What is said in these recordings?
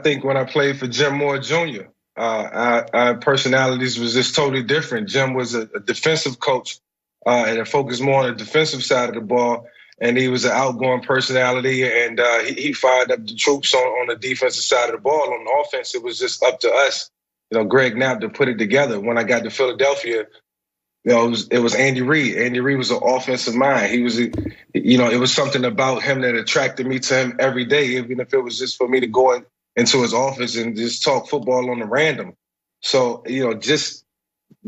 think when I played for Jim Moore Jr., our personalities was just totally different. Jim was a defensive coach and focused more on the defensive side of the ball. And he was an outgoing personality, and he fired up the troops on the defensive side of the ball. On the offense, it was just up to us, Greg Knapp, to put it together. When I got to Philadelphia, it was Andy Reid. Andy Reid was an offensive mind. He was, it was something about him that attracted me to him every day, even if it was just for me to go into his office and just talk football on the random. So, just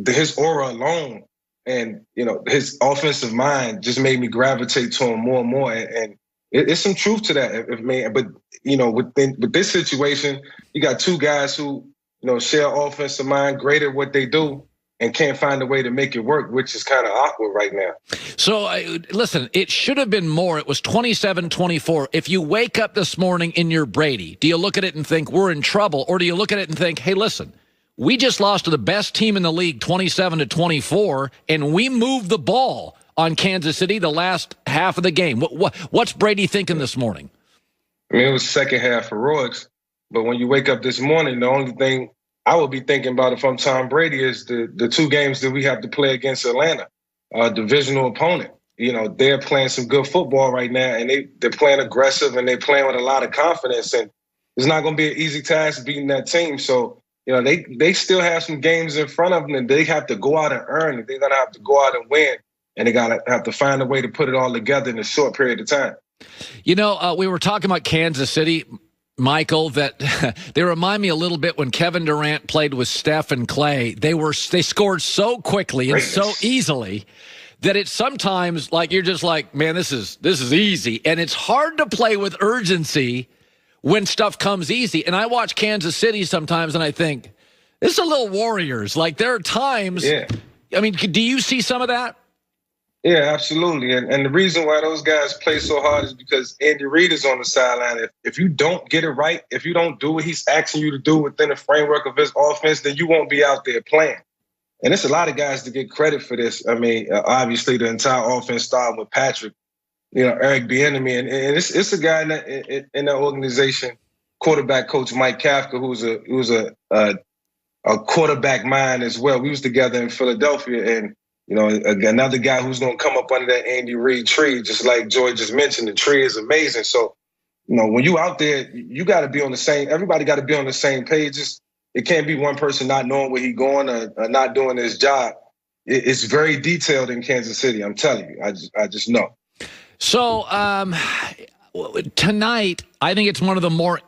his aura alone and, his offensive mind just made me gravitate to him more and more. And it's some truth to that, man. But, with this situation, you got two guys who, share offensive mind, great at what they do, and can't find a way to make it work, which is kind of awkward right now. So, listen, it should have been more. It was 27-24. If you wake up this morning and you're Brady, do you look at it and think we're in trouble? Or do you look at it and think, hey, listen, we just lost to the best team in the league 27-24, and we moved the ball on Kansas City the last half of the game. What's Brady thinking this morning? I mean, it was second half heroics, but when you wake up this morning, the only thing I would be thinking about if I'm Tom Brady is the two games that we have to play against Atlanta, a divisional opponent. They're playing some good football right now, and they're playing aggressive, and they're playing with a lot of confidence. And it's not going to be an easy task beating that team. So, they still have some games in front of them, and they have to go out and earn it. They're going to have to go out and win, and they got to have to find a way to put it all together in a short period of time. We were talking about Kansas City, Michael, that they remind me a little bit when Kevin Durant played with Steph and Clay. They scored so quickly and so easily that it's sometimes like you're just like, man, this is easy. And it's hard to play with urgency when stuff comes easy. And I watch Kansas City sometimes and I think, this is a little Warriors. Like there are times, I mean, do you see some of that? Yeah, absolutely. And the reason why those guys play so hard is because Andy Reid is on the sideline. If you don't get it right, if you don't do what he's asking you to do within the framework of his offense, then you won't be out there playing. And it's a lot of guys to get credit for this. I mean, obviously the entire offense started with Patrick, Eric Bieniemy, and it's a guy in that organization, quarterback coach Mike Kafka, who's a quarterback mind as well. We was together in Philadelphia, and another guy who's going to come up under that Andy Reid tree, just like Joy just mentioned, the tree is amazing. So, when you out there, you got to be on the same, everybody got to be on the same page. It can't be one person not knowing where he's going or not doing his job. It's very detailed in Kansas City. I'm telling you, I just know. So tonight, I think it's one of the more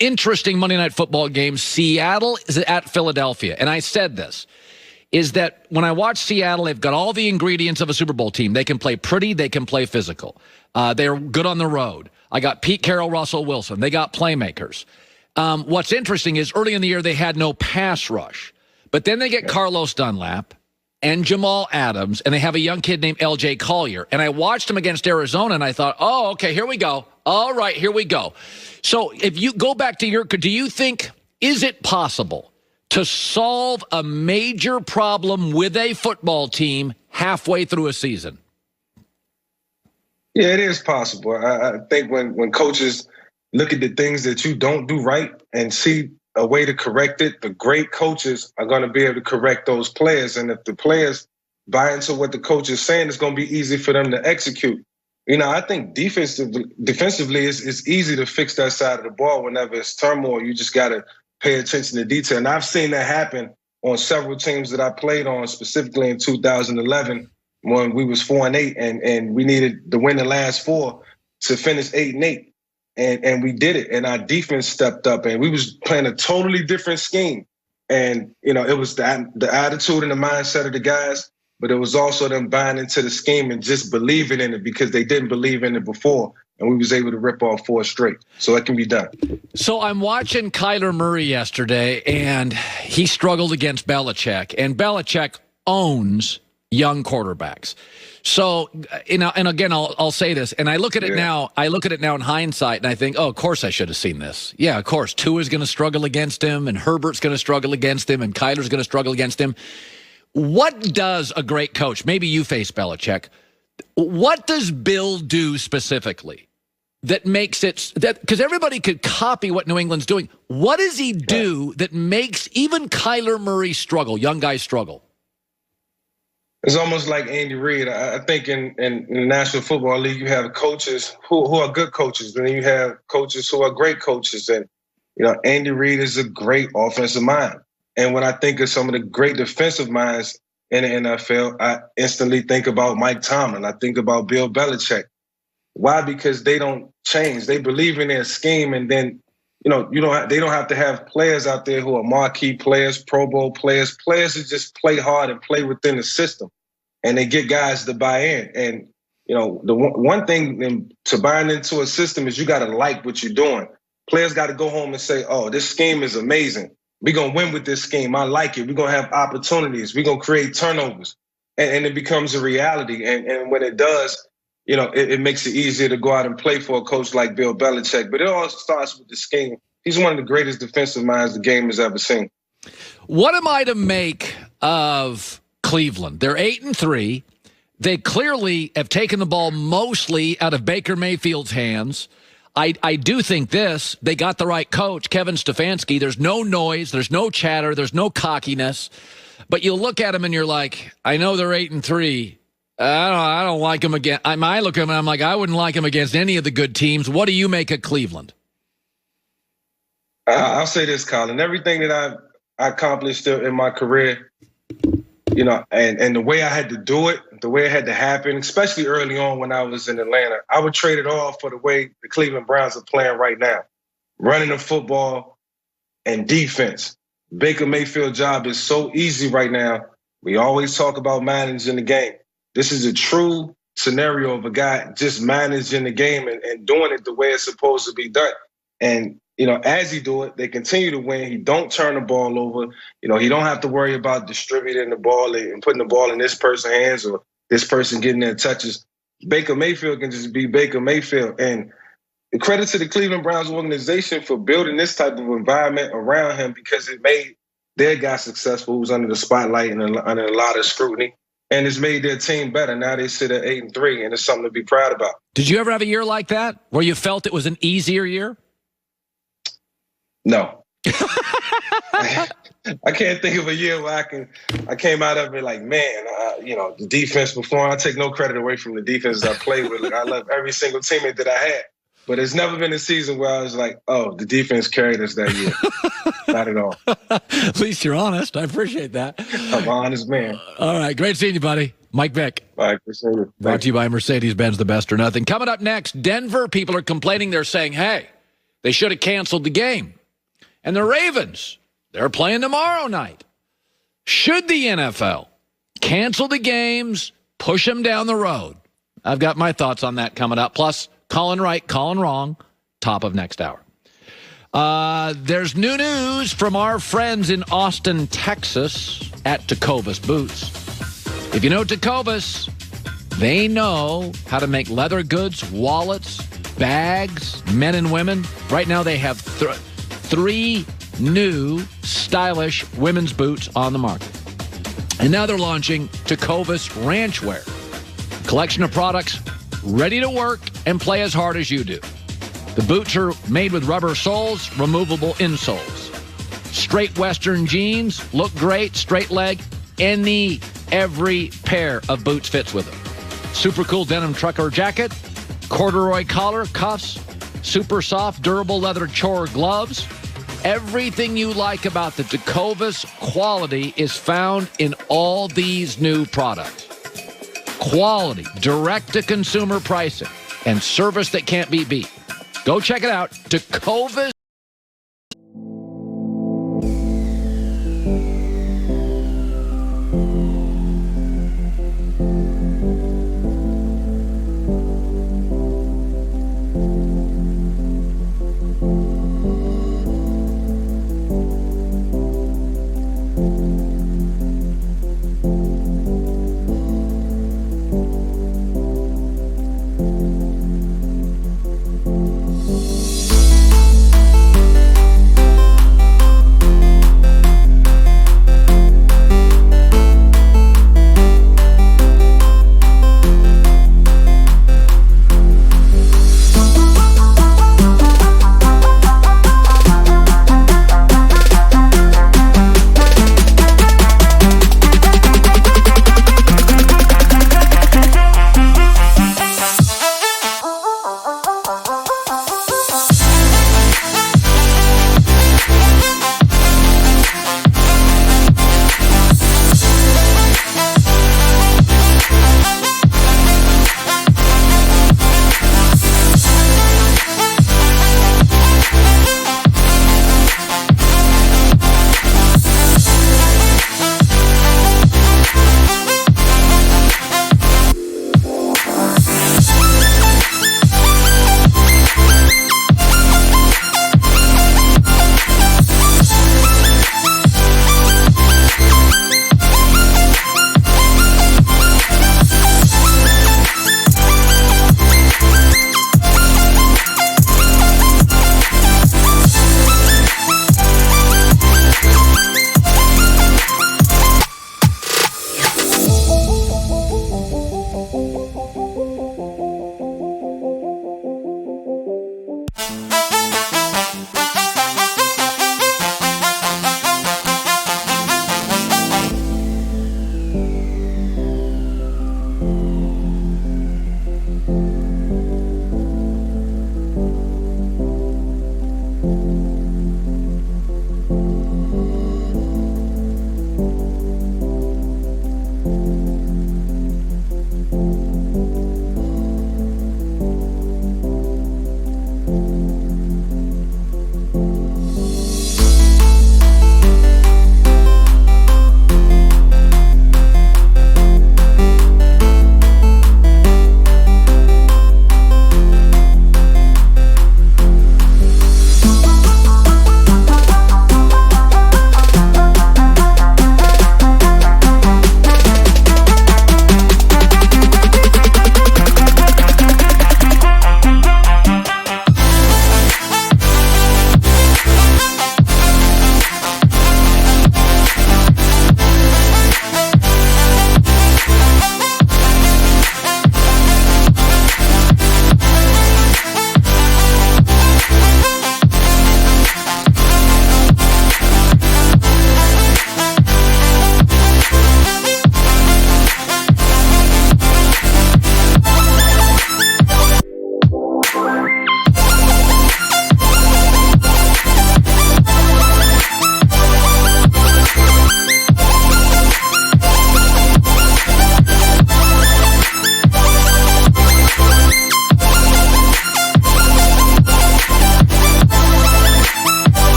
interesting Monday Night Football games. Seattle is at Philadelphia. And I said this, is that when I watch Seattle, they've got all the ingredients of a Super Bowl team. They can play pretty. They can play physical. They're good on the road. I got Pete Carroll, Russell Wilson. They got playmakers. What's interesting is early in the year, they had no pass rush. But then they get Carlos Dunlap and Jamal Adams, and they have a young kid named L.J. Collier. And I watched him against Arizona, and I thought, oh, okay, here we go. All right, here we go. So if you go back to do you think, is it possible to solve a major problem with a football team halfway through a season? Yeah, it is possible. I think when coaches look at the things that you don't do right and see a way to correct it, the great coaches are going to be able to correct those players. And if the players buy into what the coach is saying, it's going to be easy for them to execute. I think defensively, it's easy to fix that side of the ball whenever it's turmoil. You just got to pay attention to detail. And I've seen that happen on several teams that I played on, specifically in 2011 when we was 4-8 and we needed to win the last four to finish 8-8. And we did it. And our defense stepped up and we was playing a totally different scheme. And, it was the attitude and the mindset of the guys, but it was also them buying into the scheme and just believing in it because they didn't believe in it before. And we was able to rip off 4 straight. So it can be done. So I'm watching Kyler Murray yesterday, and he struggled against Belichick. And Belichick owns young quarterbacks. So, and again, I'll say this, and I look at it now. I look at it now in hindsight, and I think, oh, of course I should have seen this. Yeah, of course. Tua's going to struggle against him, and Herbert's going to struggle against him, and Kyler's going to struggle against him. What does a great coach? Maybe you face Belichick. What does Bill do specifically that makes it that because everybody could copy what New England's doing. What does he do that makes even Kyler Murray struggle, young guys struggle? It's almost like Andy Reid. I think in the National Football League, you have coaches who are good coaches, and then you have coaches who are great coaches. And, Andy Reid is a great offensive mind. And when I think of some of the great defensive minds in the NFL, I instantly think about Mike Tomlin. I think about Bill Belichick. Why? Because they don't change. They believe in their scheme, and then they don't have to have players out there who are marquee players, Pro Bowl players who just play hard and play within the system, and they get guys to buy in. And the one thing to buying into a system is you got to like what you're doing. Players got to go home and say, "Oh, this scheme is amazing. We're gonna win with this scheme. I like it. We're gonna have opportunities. We're gonna create turnovers," and it becomes a reality. And when it does, it makes it easier to go out and play for a coach like Bill Belichick. But it all starts with the scheme. He's one of the greatest defensive minds the game has ever seen. What am I to make of Cleveland? They're 8-3. They clearly have taken the ball mostly out of Baker Mayfield's hands. I do think they got the right coach, Kevin Stefanski. There's no noise. There's no chatter. There's no cockiness. But you look at them and you're like, I know they're 8-3. I don't like them again. I look at them and I'm like, I wouldn't like them against any of the good teams. What do you make of Cleveland? I'll say this, Colin. Everything that I accomplished in my career, and the way I had to do it, the way it had to happen, especially early on when I was in Atlanta, I would trade it all for the way the Cleveland Browns are playing right now. Running the football and defense. Baker Mayfield's job is so easy right now. We always talk about managing the game. This is a true scenario of a guy just managing the game and doing it the way it's supposed to be done. And, as he do it, they continue to win. He don't turn the ball over. He don't have to worry about distributing the ball and putting the ball in this person's hands or this person getting their touches. Baker Mayfield can just be Baker Mayfield. And credit to the Cleveland Browns organization for building this type of environment around him because it made their guy successful who's under the spotlight and under a lot of scrutiny. And it's made their team better. Now they sit at 8-3, and it's something to be proud about. Did you ever have a year like that where you felt it was an easier year? No. I can't think of a year where I came out of it like, man, the defense before. I take no credit away from the defenses I played with. I love every single teammate that I had. But it's never been a season where I was like, oh, the defense carried us that year. Not at all. At least you're honest. I appreciate that. I'm an honest man. All right. Great seeing you, buddy. Mike Vick. All right. Appreciate it. Brought to you by Mercedes-Benz, the best or nothing. Coming up next, Denver people are complaining. They're saying, hey, they should have canceled the game. And the Ravens, they're playing tomorrow night. Should the NFL cancel the games, push them down the road? I've got my thoughts on that coming up. Plus, calling right, calling wrong, top of next hour. There's new news from our friends in Austin, Texas at Tecovas Boots. If you know Tecovas, they know how to make leather goods, wallets, bags, men and women. Right now they have three new stylish women's boots on the market. And now they're launching Tecovas Ranchwear. Collection of products ready to work and play as hard as you do. The boots are made with rubber soles, removable insoles. Straight Western jeans look great, straight leg. Every pair of boots fits with them. Super cool denim trucker jacket, corduroy collar, cuffs, super soft, durable leather chore gloves. Everything you like about the Tecovas quality is found in all these new products. Quality, direct-to-consumer pricing, and service that can't be beat. Go check it out, tecovas.com.